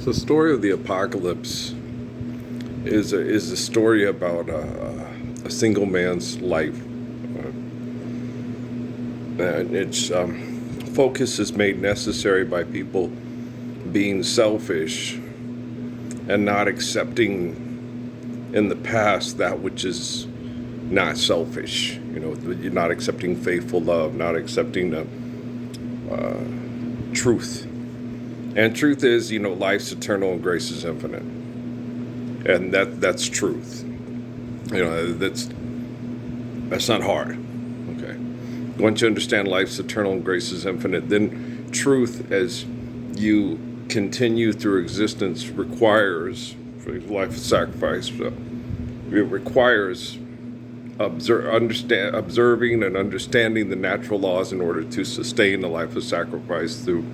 So, the story of the apocalypse is a story about a single man's life. And its focus is made necessary by people being selfish and not accepting in the past that which is not selfish. You're not accepting faithful love, not accepting the truth. And truth is, life's eternal and grace is infinite. And that's truth. That's not hard. Okay. Once you understand life's eternal and grace is infinite, then truth as you continue through existence requires, for life of sacrifice, it requires observing and understanding the natural laws in order to sustain the life of sacrifice through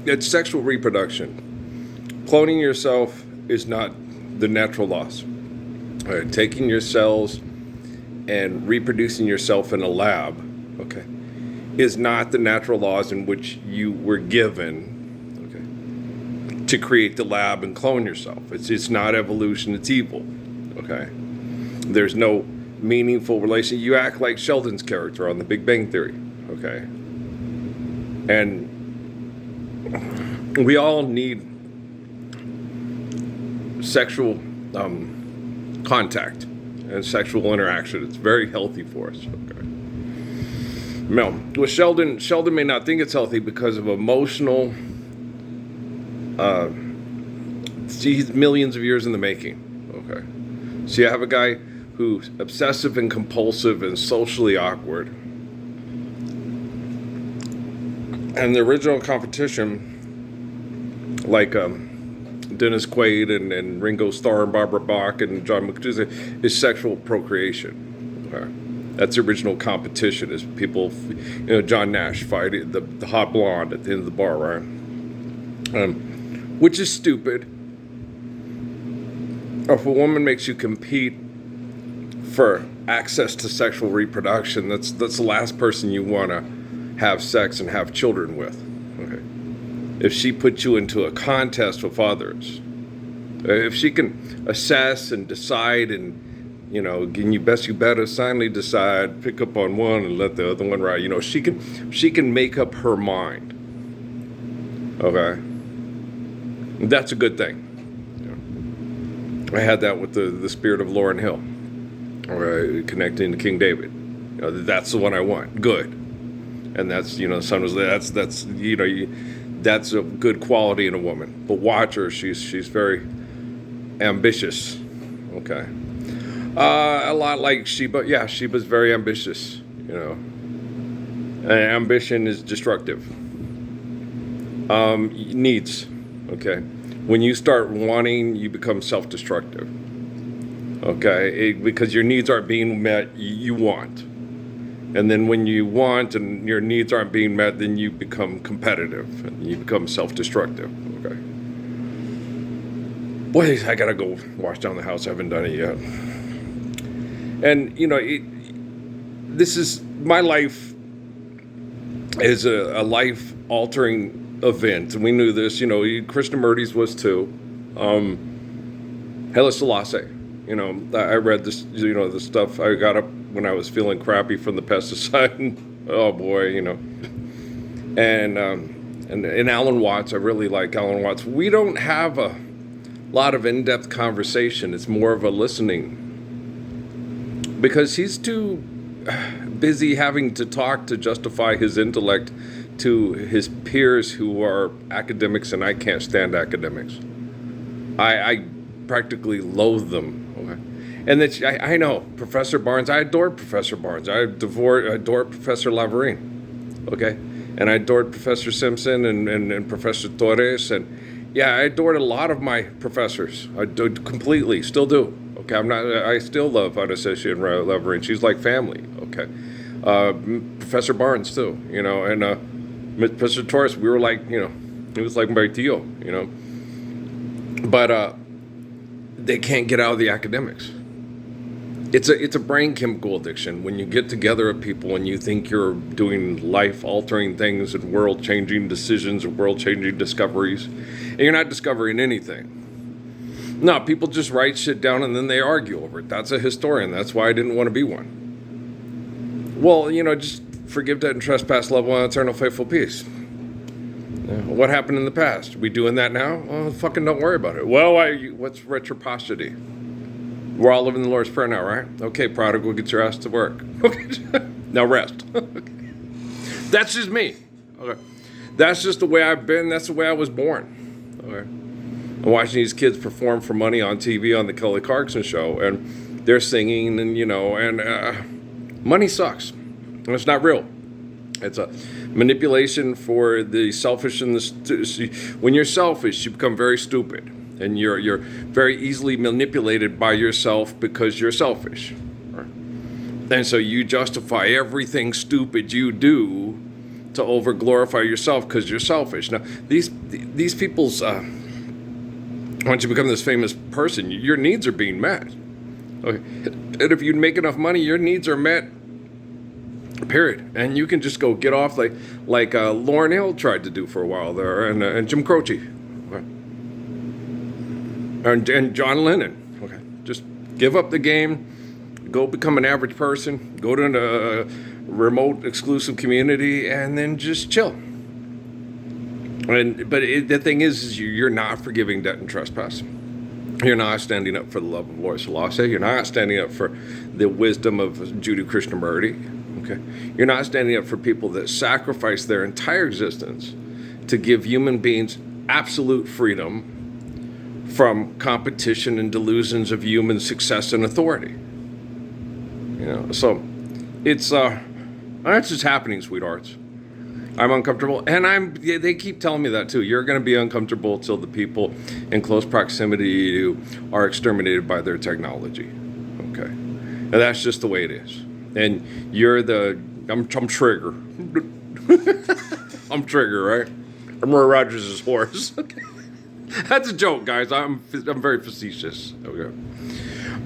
it's sexual reproduction. Cloning yourself is not the natural laws. Taking your cells and reproducing yourself in a lab, okay, is not the natural laws in which you were given, okay, to create the lab and clone yourself. It's not evolution, it's evil, okay? There's no meaningful relation. You act like Sheldon's character on The Big Bang Theory, okay? And we all need sexual contact and sexual interaction. It's very healthy for us, okay? Now, with Sheldon may not think it's healthy because of emotional, he's millions of years in the making, okay? So you have a guy who's obsessive and compulsive and socially awkward. And the original competition, like Dennis Quaid and Ringo Starr and Barbara Bach and John McTuesday, is sexual procreation. Okay. That's the original competition. Is people, John Nash fighting the hot blonde at the end of the bar, right? Which is stupid. If a woman makes you compete for access to sexual reproduction, that's the last person you want to have sex and have children with. Okay. If she puts you into a contest with others, if she can assess and decide and, you better silently decide, pick up on one and let the other one ride. She can make up her mind. Okay. That's a good thing. I had that with the spirit of Lauryn Hill, connecting to King David. That's the one I want. Good. And that's, the son was that's a good quality in a woman. But watch her, she's very ambitious. Okay. A lot like Sheba. Yeah, Sheba's very ambitious, And ambition is destructive. Needs. Okay. When you start wanting, you become self-destructive. Okay. Because your needs aren't being met, you want. And then when you want and your needs aren't being met, then you become competitive and you become self-destructive. Okay. Boy, I gotta go wash down the house. I haven't done it yet. And this is my life is a life-altering event, and we knew this. Krishnamurti's was too. Haile Selassie. I read this. The stuff I got up when I was feeling crappy from the pesticide. Oh boy, And Alan Watts. I really like Alan Watts. We don't have a lot of in-depth conversation. It's more of a listening, because he's too busy having to talk to justify his intellect to his peers who are academics, and I can't stand academics. I practically loathe them. Okay. And I know Professor Barnes. I adored Professor Barnes. I adored Professor Laverine. Okay. And I adored Professor Simpson and Professor Torres. And yeah, I adored a lot of my professors. I did completely, still do. Okay. I still love Anastasia and Laverine. She's like family. Okay. Professor Barnes too, and Professor Torres, we were like, he was like my tío, But they can't get out of the academics. It's a brain chemical addiction. When you get together with people and you think you're doing life altering things and world changing decisions and world changing discoveries, and you're not discovering anything. No, people just write shit down and then they argue over it. That's a historian. That's why I didn't want to be one. Well, just forgive, debt, and trespass, love one, eternal, faithful peace. What happened in the past? We doing that now? Well, fucking don't worry about it. Well, what's reciprocity? We're all living the Lord's Prayer now, right? Okay, prodigal, get your ass to work. Okay, now rest. That's just me. Okay, that's just the way I've been. That's the way I was born. Okay, I'm watching these kids perform for money on TV on the Kelly Clarkson show, and they're singing, and money sucks. And it's not real. It's a manipulation for the selfish and when you're selfish, you become very stupid. And you're very easily manipulated by yourself because you're selfish. Right? And so you justify everything stupid you do to over-glorify yourself because you're selfish. Now, these people's, once you become this famous person, your needs are being met. Okay? And if you make enough money, your needs are met, period. And you can just go get off like Lauryn Hill tried to do for a while there, and Jim Croce. Okay? And John Lennon. Okay, just give up the game, go become an average person, go to a remote exclusive community, and then just chill. But the thing is you're not forgiving debt and trespass. You're not standing up for the love of Lord Selassie. You're not standing up for the wisdom of Judy Krishnamurti. Okay, you're not standing up for people that sacrifice their entire existence to give human beings absolute freedom from competition and delusions of human success and authority. So it's that's just happening, sweethearts. I'm uncomfortable, and they keep telling me that too. You're going to be uncomfortable till the people in close proximity to you are exterminated by their technology. Okay, and that's just the way it is. And I'm Trigger. I'm Trigger, right? I'm Roy Rogers' horse. Okay. That's a joke, guys. I'm very facetious. Okay.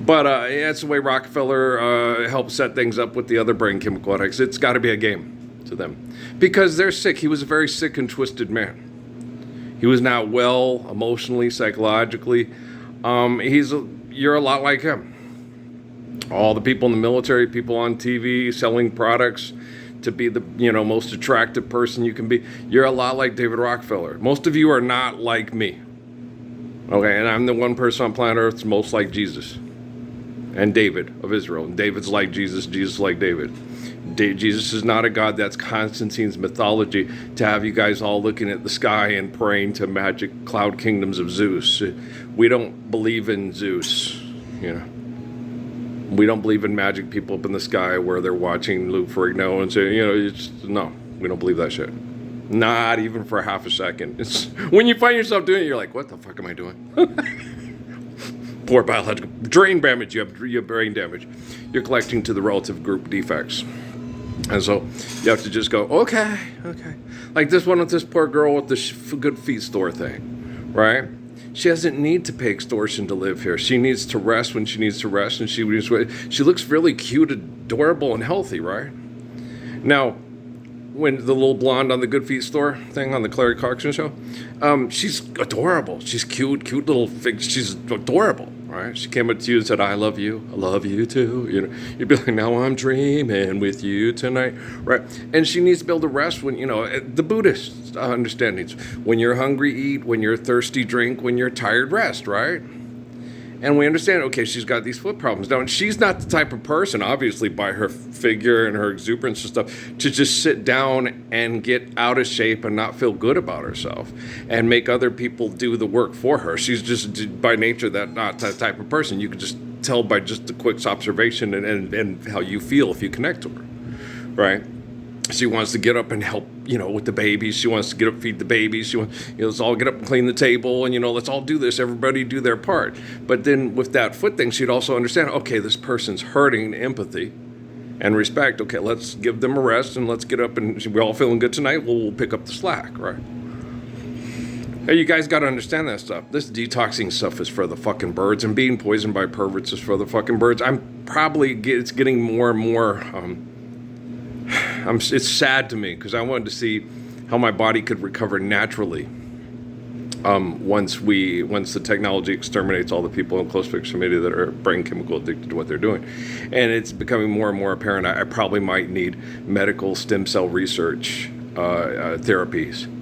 But that's the way Rockefeller helped set things up with the other brain chemical addicts. It's got to be a game to them. Because they're sick. He was a very sick and twisted man. He was not well emotionally, psychologically. You're a lot like him. All the people in the military, people on TV selling products to be the most attractive person you can be. You're a lot like David Rockefeller. Most of you are not like me. Okay, and I'm the one person on planet Earth that's most like Jesus and David of Israel. And David's like Jesus, Jesus like David. Jesus is not a god. That's Constantine's mythology to have you guys all looking at the sky and praying to magic cloud kingdoms of Zeus. We don't believe in Zeus, We don't believe in magic people up in the sky where they're watching Lou Ferrigno and say, no, we don't believe that shit. Not even for half a second. It's when you find yourself doing it, you're like, what the fuck am I doing? Poor biological brain damage. You have brain damage. You're collecting to the relative group defects. And so you have to just go, okay. Like this one with this poor girl with the good feet store thing, right? She doesn't need to pay extortion to live here. She needs to rest when she needs to rest, and she looks really cute, adorable, and healthy, right? Now, when the little blonde on the Good Feet store thing on the Clary Clarkson show, she's adorable. She's cute little fig. She's adorable, right? She came up to you and said, I love you too. You'd be like, now I'm dreaming with you tonight, right? And she needs to be able to rest when, the Buddhist understandings. When you're hungry, eat. When you're thirsty, drink. When you're tired, rest, right? And we understand, okay, she's got these foot problems. Now, and she's not the type of person, obviously, by her figure and her exuberance and stuff, to just sit down and get out of shape and not feel good about herself and make other people do the work for her. She's just, by nature, not that type of person. You can just tell by just the quick observation and how you feel if you connect to her, right? She wants to get up and help, with the babies. She wants to get up, feed the babies. She wants, let's all get up and clean the table, and let's all do this. Everybody do their part. But then with that foot thing, she'd also understand, okay, this person's hurting, empathy and respect. Okay, let's give them a rest and let's get up and we're all feeling good tonight. We'll pick up the slack, right? Hey, you guys got to understand that stuff. This detoxing stuff is for the fucking birds, and being poisoned by perverts is for the fucking birds. It's getting more and more. It's sad to me because I wanted to see how my body could recover naturally. Once the technology exterminates all the people in close proximity that are brain chemical addicted to what they're doing, and it's becoming more and more apparent. I probably might need medical stem cell research therapies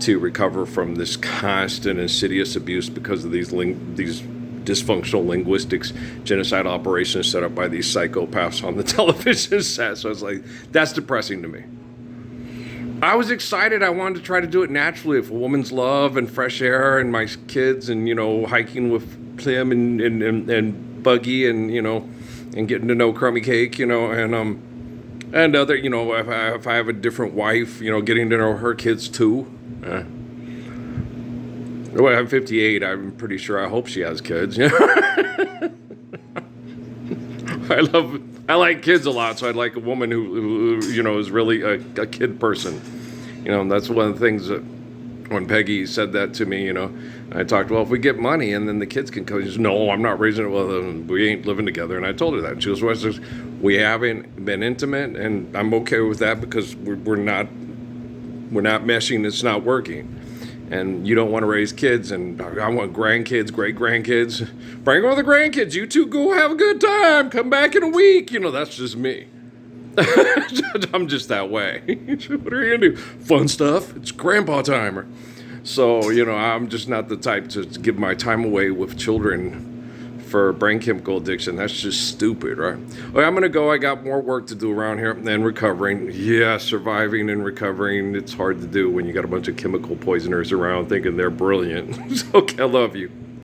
to recover from this constant insidious abuse because of these dysfunctional linguistics genocide operations set up by these psychopaths on the television set. So it's like, that's depressing to me. I was excited. I wanted to try to do it naturally with a woman's love and fresh air and my kids and, hiking with Tim and Buggy and, and getting to know Crummy Cake, and other, if I have a different wife, getting to know her kids too. Well, I'm 58. I'm pretty sure. I hope she has kids. I like kids a lot, so I'd like a woman who is really a kid person. That's one of the things that when Peggy said that to me, I talked, well, if we get money and then the kids can come, she says, no, I'm not raising it with them. We ain't living together. And I told her that. And she goes, well, we haven't been intimate, and I'm okay with that because we're not meshing. It's not working. And you don't want to raise kids, and I want grandkids, great-grandkids. Bring all the grandkids. You two go have a good time. Come back in a week. That's just me. I'm just that way. What are you going to do? Fun stuff. It's grandpa timer. So, I'm just not the type to give my time away with children for brain chemical addiction. That's just stupid, right? Okay, I'm going to go. I got more work to do around here and recovering. Yeah, surviving and recovering. It's hard to do when you got a bunch of chemical poisoners around thinking they're brilliant. Okay, I love you.